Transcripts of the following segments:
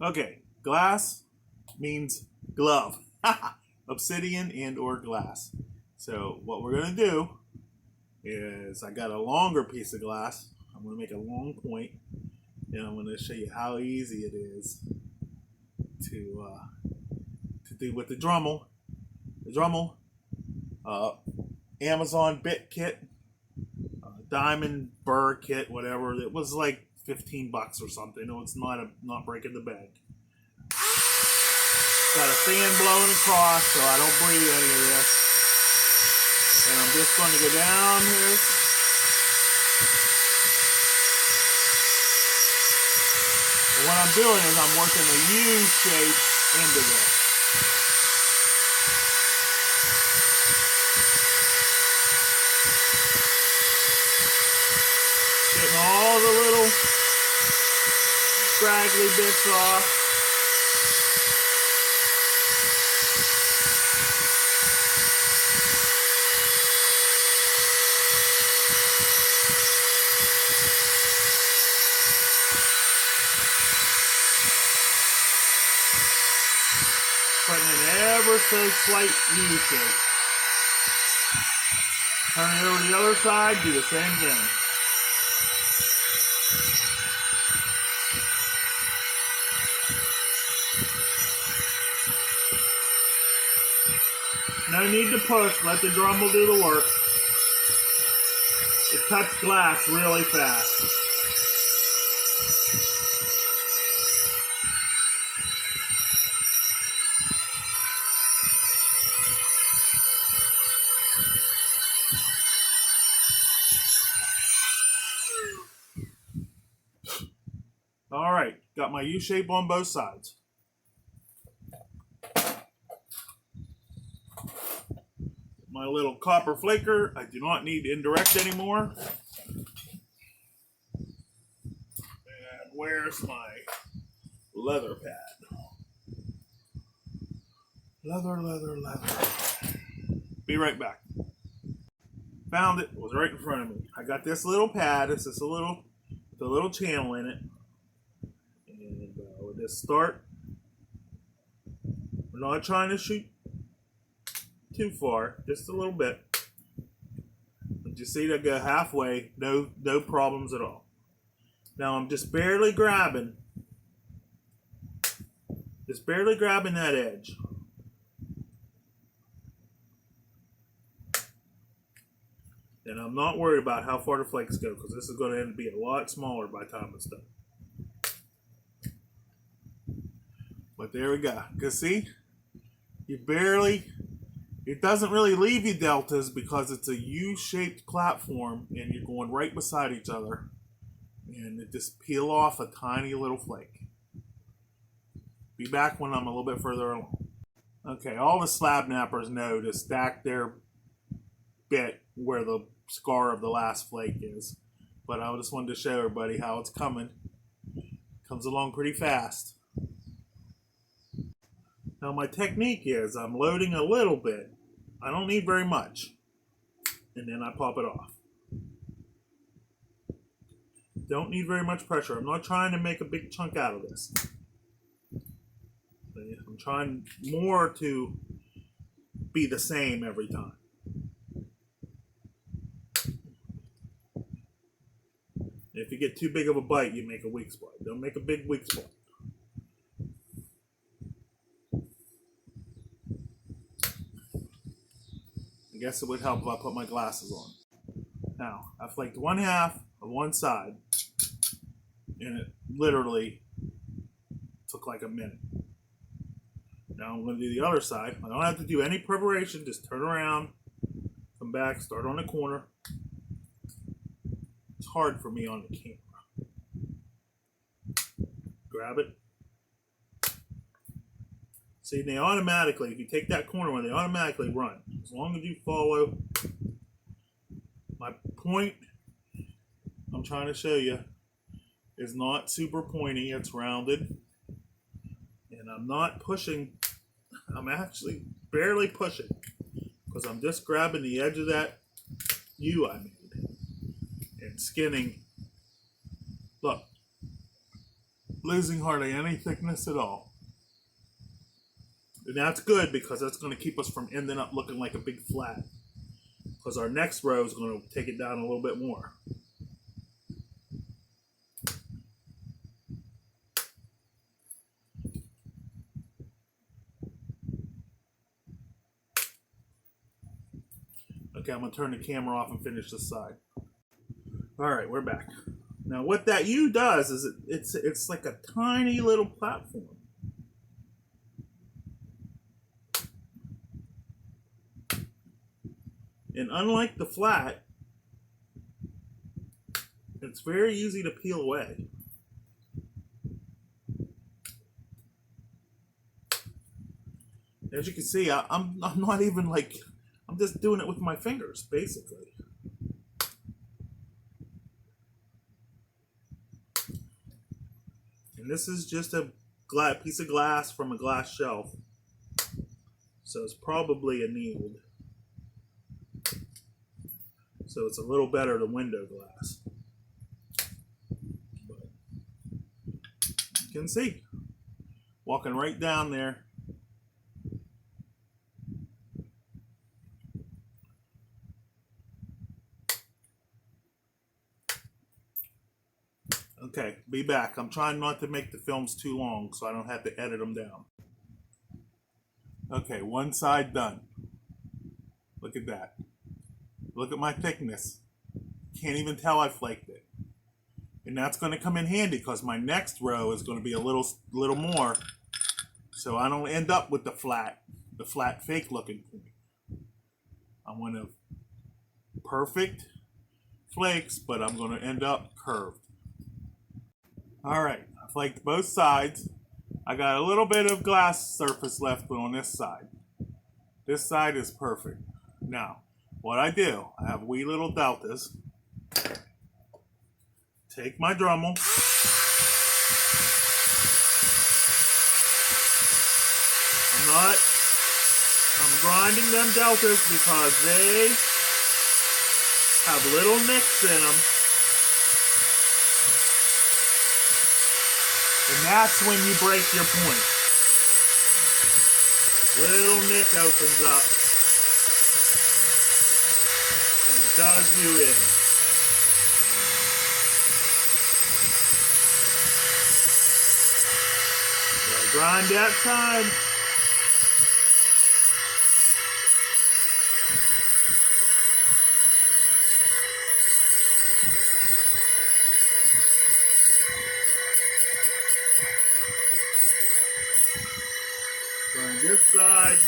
Okay, glass means glove. Obsidian and or glass. So what we're going to do is I got a longer piece of glass. I'm going to make a long point, and I'm going to show you how easy it is to do with the Dremel. The Dremel, Amazon bit kit, diamond burr kit, whatever. It was like $15 or something. No, it's not breaking the bank. Got a fan blowing across so I don't breathe any of this. And I'm just going to go down here. And what I'm doing is I'm working a U shape into this. Getting all the little scraggly bits off. Putting an ever so slight U shape. Turn it over to the other side, do the same thing. No need to push, let the Dremel do the work. It cuts glass really fast. All right, got my U shape on both sides. My little copper flaker, I do not need indirect anymore. And where's my leather pad? Leather. Be right back. Found it, was right in front of me. I got this little pad, it's just the little channel in it. And with this start, we're not trying to shoot too far, just a little bit. But you see that go halfway, no problems at all. Now I'm just barely grabbing that edge. And I'm not worried about how far the flakes go, because this is going to end up being a lot smaller by the time it's done. But there we go. Because see, it doesn't really leave you deltas because it's a U-shaped platform and you're going right beside each other. And it just peel off a tiny little flake. Be back when I'm a little bit further along. Okay, all the slab nappers know to stack their bit where the scar of the last flake is. But I just wanted to show everybody how it's coming. Comes along pretty fast. Now my technique is I'm loading a little bit. I don't need very much. And then I pop it off. Don't need very much pressure. I'm not trying to make a big chunk out of this. I'm trying more to be the same every time. If you get too big of a bite, you make a weak spot. Don't make a big weak spot. I guess it would help if I put my glasses on. Now, I flaked one half of one side, and it literally took like a minute. Now I'm going to do the other side. I don't have to do any preparation, just turn around, come back, start on the corner. It's hard for me on the camera. Grab it. See, they automatically, if you take that corner one, they automatically run. As long as you follow my point, I'm trying to show you, is not super pointy, it's rounded. And I'm not pushing, I'm actually barely pushing, because I'm just grabbing the edge of that U I made and skinning. Look losing hardly any thickness at all. And that's good because that's going to keep us from ending up looking like a big flat. Because our next row is going to take it down a little bit more. Okay, I'm going to turn the camera off and finish this side. Alright, we're back. Now what that U does is it's like a tiny little platform. And unlike the flat, it's very easy to peel away. As you can see, I'm not even like, I'm just doing it with my fingers, basically. And this is just a piece of glass from a glass shelf. So it's probably annealed. So it's a little better than window glass. But you can see, walking right down there. Okay, be back. I'm trying not to make the films too long so I don't have to edit them down. Okay, one side done. Look at that. Look at my thickness. Can't even tell I flaked it. And that's going to come in handy because my next row is going to be a little more, so I don't end up with the flat fake looking point. I want to perfect flakes, but I'm going to end up curved. Alright, I flaked both sides. I got a little bit of glass surface left on this side. This side is perfect. Now, what I do, I have wee little deltas. Take my dremel. I'm grinding them deltas because they have little nicks in them. And that's when you break your point. Little nick opens up and does you in. So grind that side. Grind this side.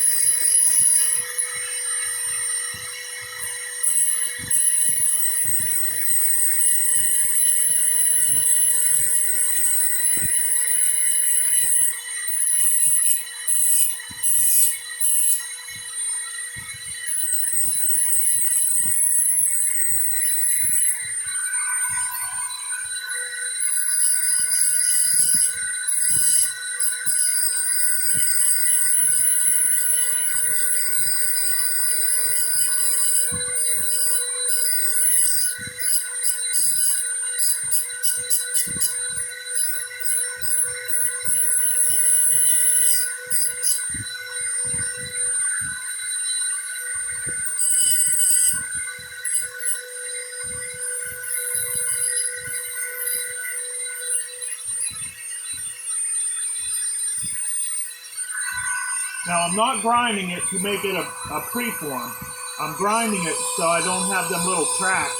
Now I'm not grinding it to make it a preform. I'm grinding it so I don't have them little cracks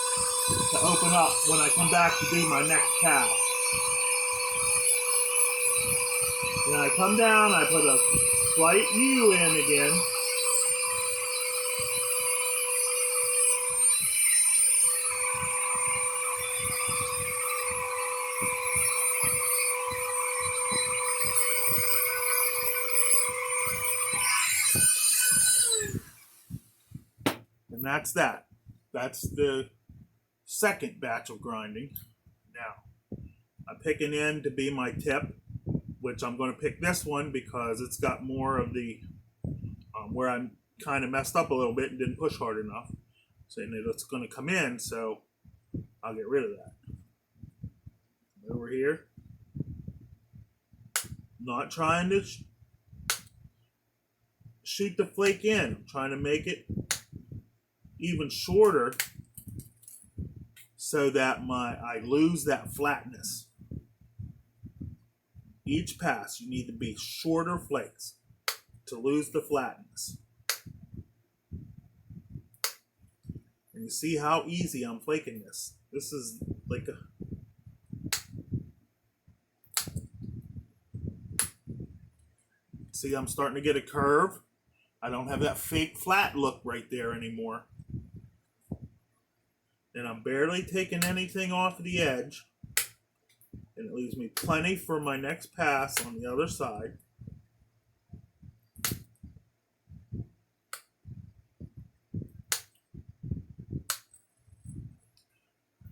to open up when I come back to do my next cast. Then I come down, I put a slight U in again. And that's that. That's the second batch of grinding. Now, I'm picking in to be my tip, which I'm going to pick this one because it's got more of the, where I'm kind of messed up a little bit and didn't push hard enough. So it's going to come in, so I'll get rid of that. Over here. Not trying to shoot the flake in. I'm trying to make it even shorter so that I lose that flatness. Each pass, you need to be shorter flakes to lose the flatness. And you see how easy I'm flaking this. This is like a... See, I'm starting to get a curve. I don't have that fake flat look right there anymore. And I'm barely taking anything off of the edge. And it leaves me plenty for my next pass on the other side.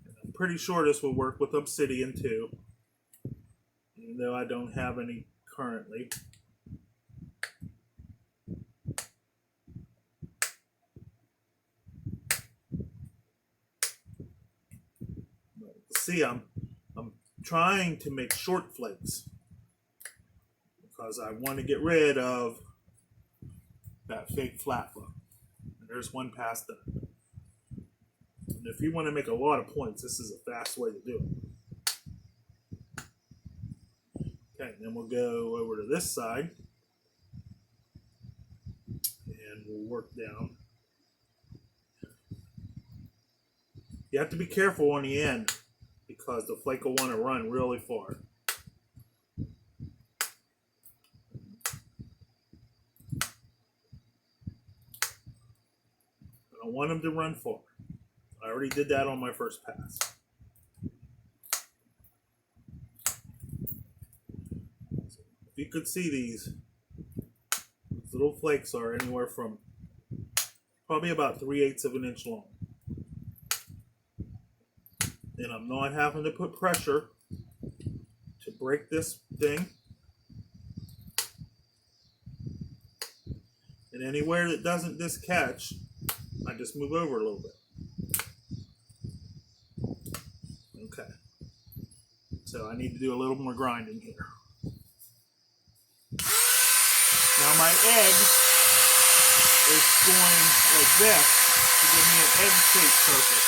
And I'm pretty sure this will work with obsidian too, even though I don't have any currently. See, I'm trying to make short flakes because I want to get rid of that fake flat look. And there's one pass done. And if you want to make a lot of points, this is a fast way to do it. Okay, then we'll go over to this side and we'll work down. You have to be careful on the end, because the flake will want to run really far. I don't want them to run far. I already did that on my first pass. So if you could see these little flakes are anywhere from probably about 3/8 of an inch long. And I'm not having to put pressure to break this thing. And anywhere that doesn't this catch, I just move over a little bit. Okay. So I need to do a little more grinding here. Now my edge is going like this to give me an edge-shaped surface.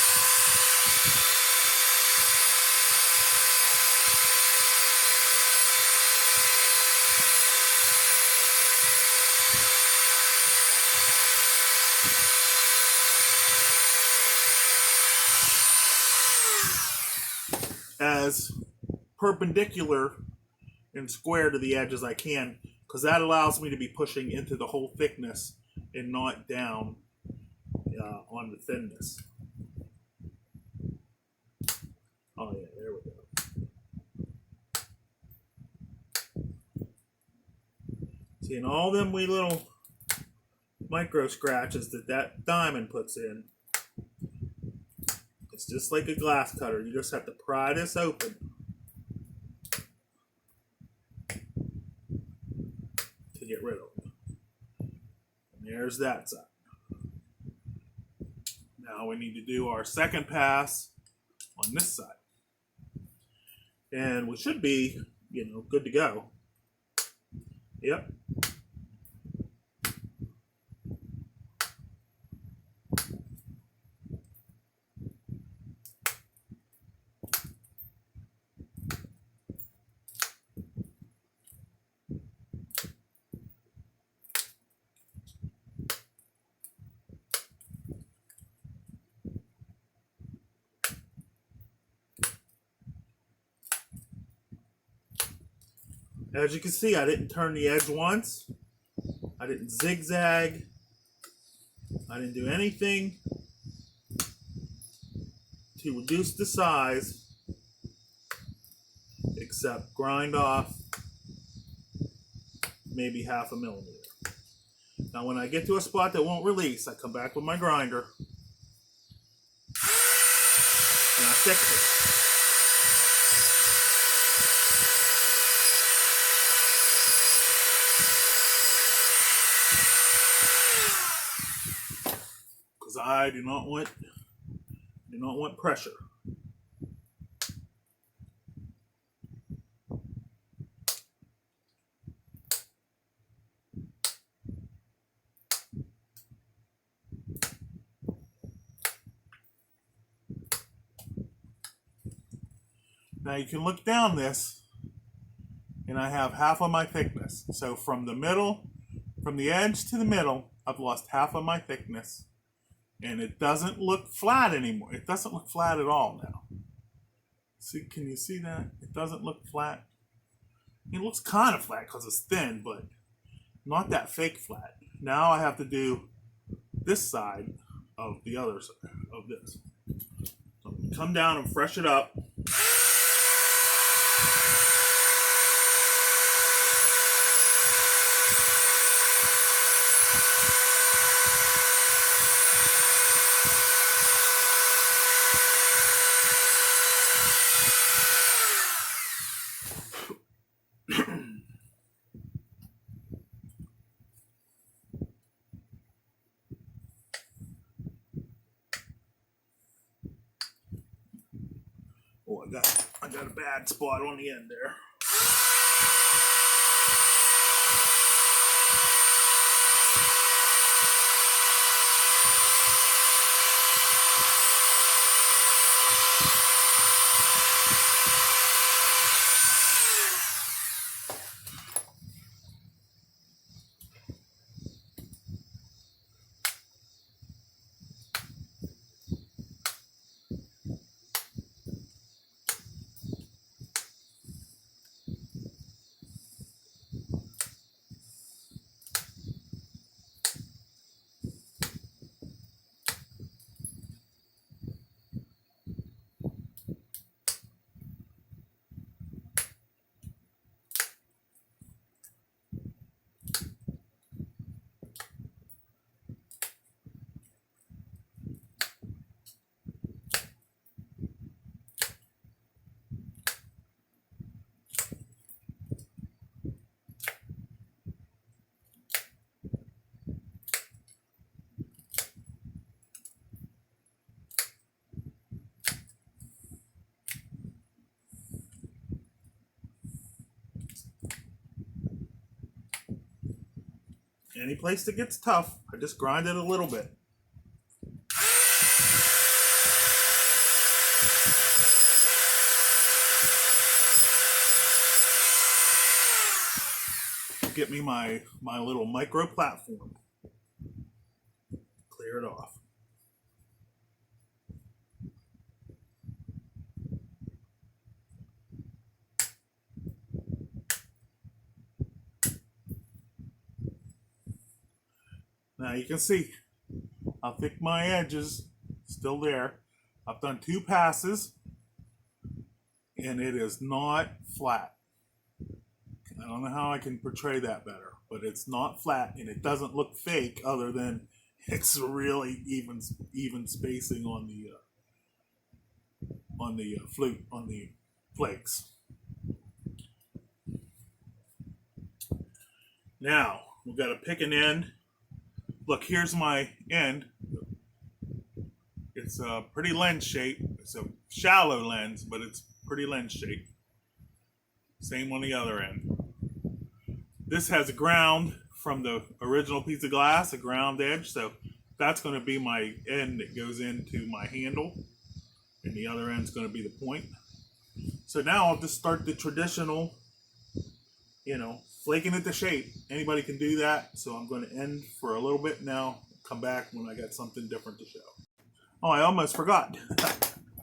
As perpendicular and square to the edge as I can, because that allows me to be pushing into the whole thickness and not down on the thinness. Oh yeah, there we go. See, and all them wee little micro scratches that diamond puts in, it's just like a glass cutter. You just have to pry this open to get rid of them. And there's that side. Now we need to do our second pass on this side. And we should be, good to go. Yep. As you can see, I didn't turn the edge once. I didn't zigzag. I didn't do anything to reduce the size except grind off maybe 1/2 millimeter. Now when I get to a spot that won't release, I come back with my grinder and I fix it. Because I do not want pressure. Now you can look down this, and I have half of my thickness. So from the middle, from the edge to the middle, I've lost half of my thickness. And it doesn't look flat anymore. It doesn't look flat at all now. See, can you see that? It doesn't look flat. It looks kind of flat because it's thin, but not that fake flat. Now I have to do this side of the other side of this. So I'm gonna come down and fresh it up. Oh, I got a bad spot on the end there. Any place that gets tough, I just grind it a little bit. Get me my little micro platform. Clear it off. Now you can see how thick my edge is, still there. I've done 2 passes and it is not flat. I don't know how I can portray that better, but it's not flat and it doesn't look fake other than it's really even spacing on the flakes. Now we've got to pick an end. Look, here's my end. It's a pretty lens shape. It's a shallow lens, but it's pretty lens shape. Same on the other end. This has a ground from the original piece of glass, a ground edge. So that's going to be my end that goes into my handle. And the other end's going to be the point. So now I'll just start the traditional, flaking it to shape. Anybody can do that. So I'm going to end for a little bit now. Come back when I got something different to show. Oh, I almost forgot.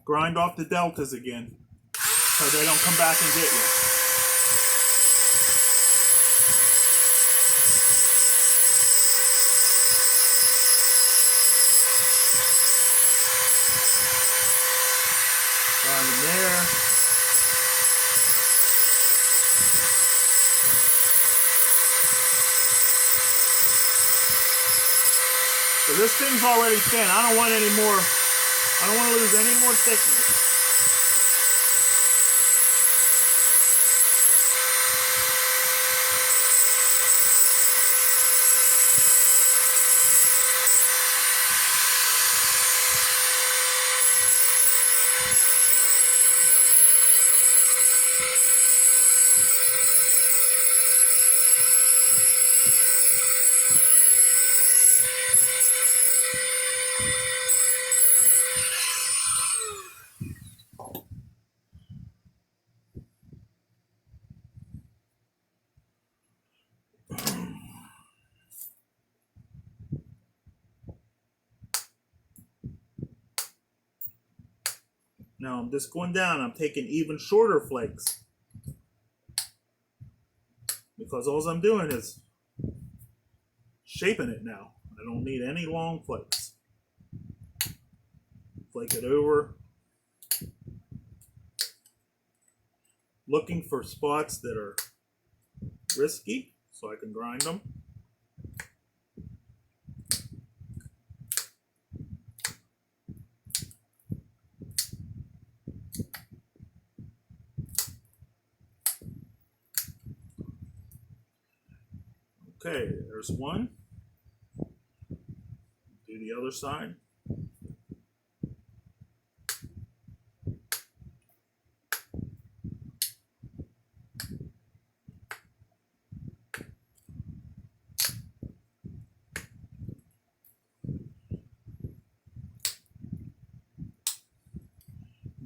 Grind off the deltas again so they don't come back and get you. Grind them there. So this thing's already thin. I don't want any more. I don't want to lose any more thickness. Now I'm just going down. I'm taking even shorter flakes because all I'm doing is shaping it now. I don't need any long flakes. Flake it over. Looking for spots that are risky so I can grind them. Okay, there's one. Do the other side.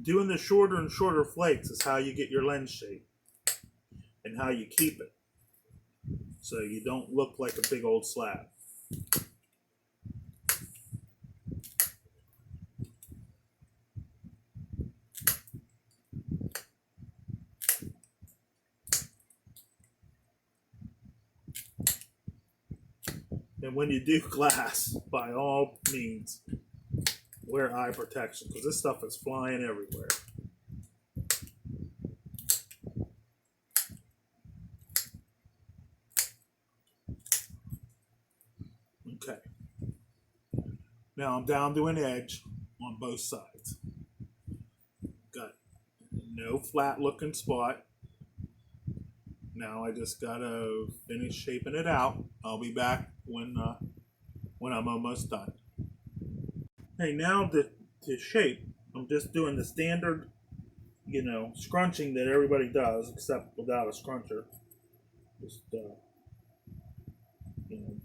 Doing the shorter and shorter flakes is how you get your lens shape and how you keep it so you don't look like a big old slab. And when you do glass, by all means, wear eye protection because this stuff is flying everywhere. Okay. Now I'm down to an edge on both sides. Got no flat looking spot. Now I just gotta finish shaping it out. I'll be back when I'm almost done. Hey, now to shape, I'm just doing the standard, scrunching that everybody does, except without a scruncher. Just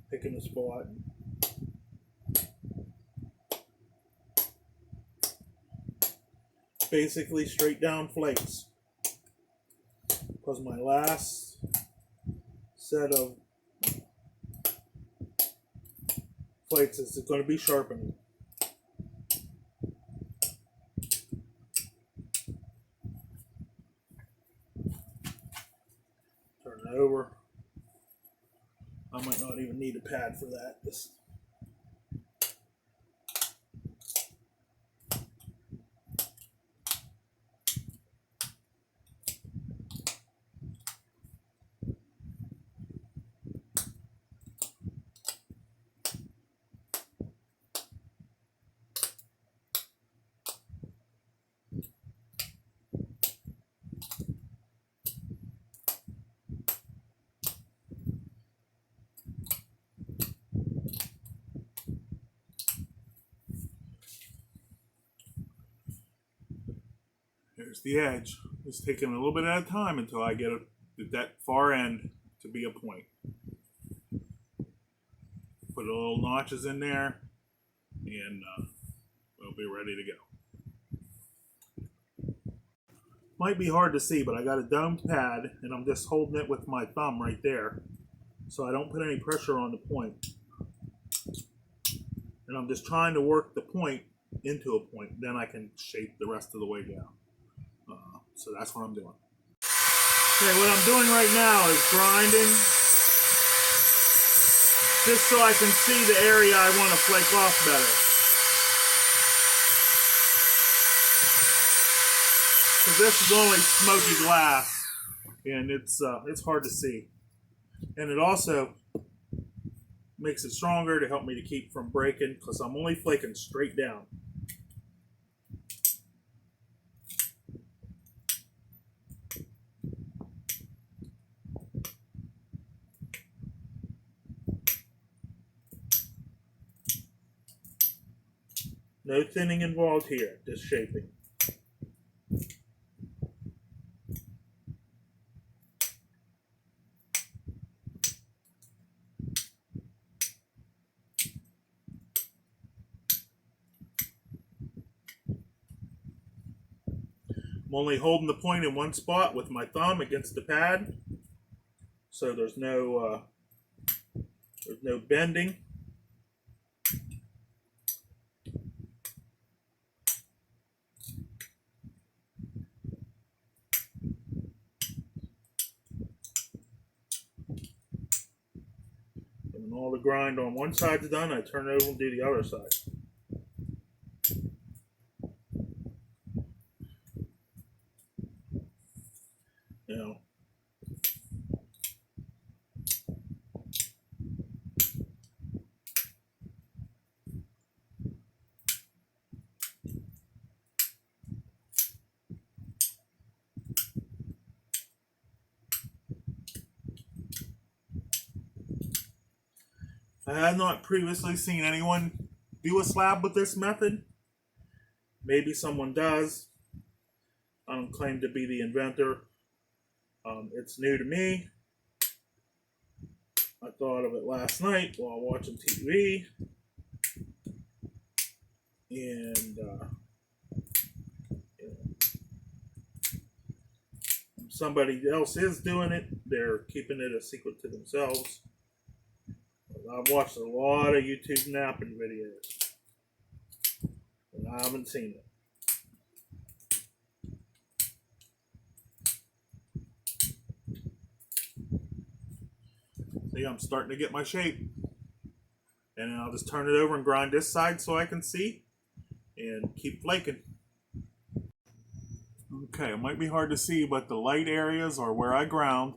picking a spot. Basically straight down flakes. Because my last set of flakes is going to be sharpened. Turn it over. I might not even need a pad for that. There's the edge. It's taking a little bit at a time until I get that far end to be a point. Put a little notches in there, and we'll be ready to go. Might be hard to see, but I got a domed pad, and I'm just holding it with my thumb right there, so I don't put any pressure on the point. And I'm just trying to work the point into a point. Then I can shape the rest of the way down. So that's what I'm doing. Okay, what I'm doing right now is grinding, just so I can see the area I want to flake off better. Because this is only smoky glass, and it's hard to see. And it also makes it stronger to help me to keep from breaking, because I'm only flaking straight down. No thinning involved here, just shaping. I'm only holding the point in one spot with my thumb against the pad, so there's no bending. all the grind on one side's done, I turn it over and do the other side. You know. I had not previously seen anyone do a slab with this method. Maybe someone does. I don't claim to be the inventor. It's new to me. I thought of it last night while watching TV. And somebody else is doing it. They're keeping it a secret to themselves. I've watched a lot of YouTube napping videos, and I haven't seen it. See, I'm starting to get my shape. And then I'll just turn it over and grind this side so I can see and keep flaking. Okay, it might be hard to see, but the light areas are where I ground,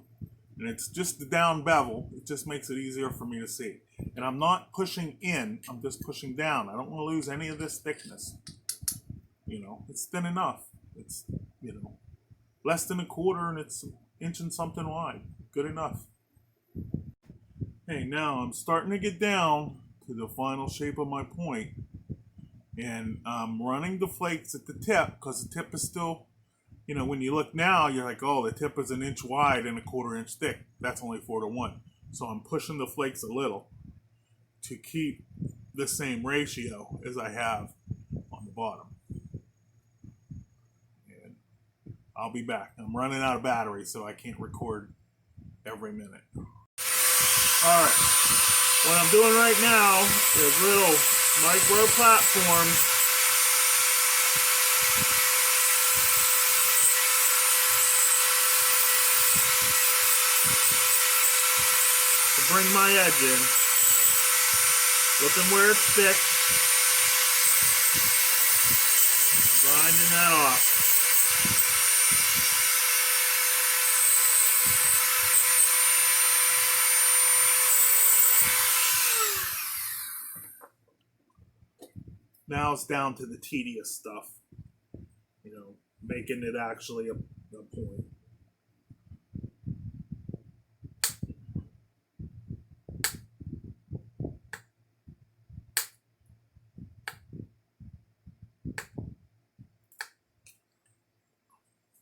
and it's just the down bevel. It just makes it easier for me to see. And I'm not pushing in, I'm just pushing down. I don't want to lose any of this thickness. You know, it's thin enough. It's, you know, less than a quarter, and it's an inch and something wide. Good enough. Okay, now I'm starting to get down to the final shape of my point. And I'm running the flakes at the tip, because the tip is still, you know, when you look now, you're like, oh, the tip is an inch wide and a quarter inch thick. That's only 4:1. So I'm pushing the flakes a little to keep the same ratio as I have on the bottom. And I'll be back. I'm running out of battery, so I can't record every minute. All right. What I'm doing right now is little micro platforms to bring my edge in. Looking where it's thick. Grinding that off. Now it's down to the tedious stuff. You know, making it actually a point.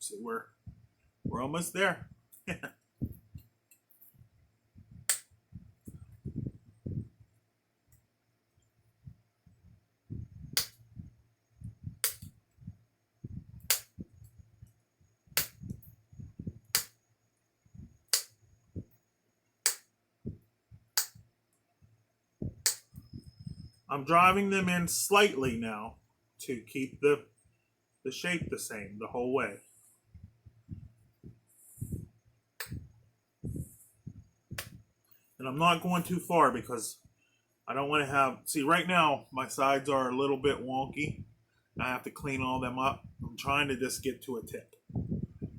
So we're almost there. I'm driving them in slightly now to keep the shape the same the whole way. And I'm not going too far because I don't want to have, see right now my sides are a little bit wonky. I have to clean all them up. I'm trying to just get to a tip.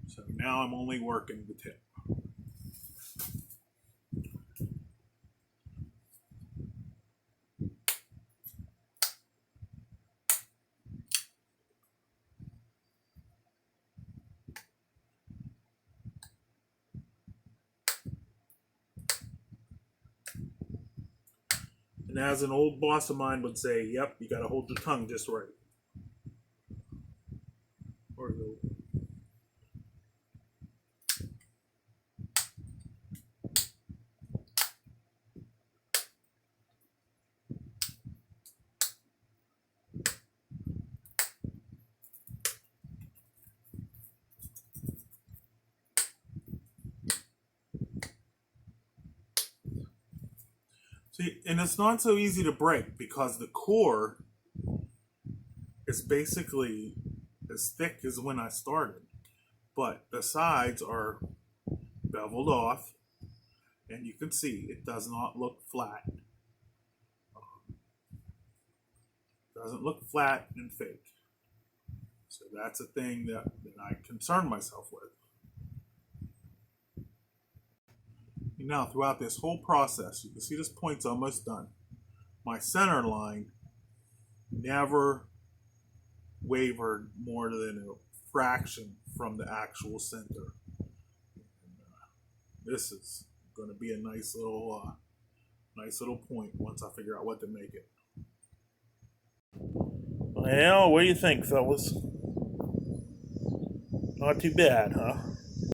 So now I'm only working the tip. And as an old boss of mine would say, yep, you got to hold your tongue just right. Or the see, and it's not so easy to break because the core is basically as thick as when I started, but the sides are beveled off, And you can see it does not look flat. Doesn't look flat and fake. So that's a thing that I concern myself with. Now, throughout this whole process, you can see this point's almost done. My center line never wavered more than a fraction from the actual center. This is going to be a nice little point once I figure out what to make it. Well, what do you think, fellas? Not too bad, huh?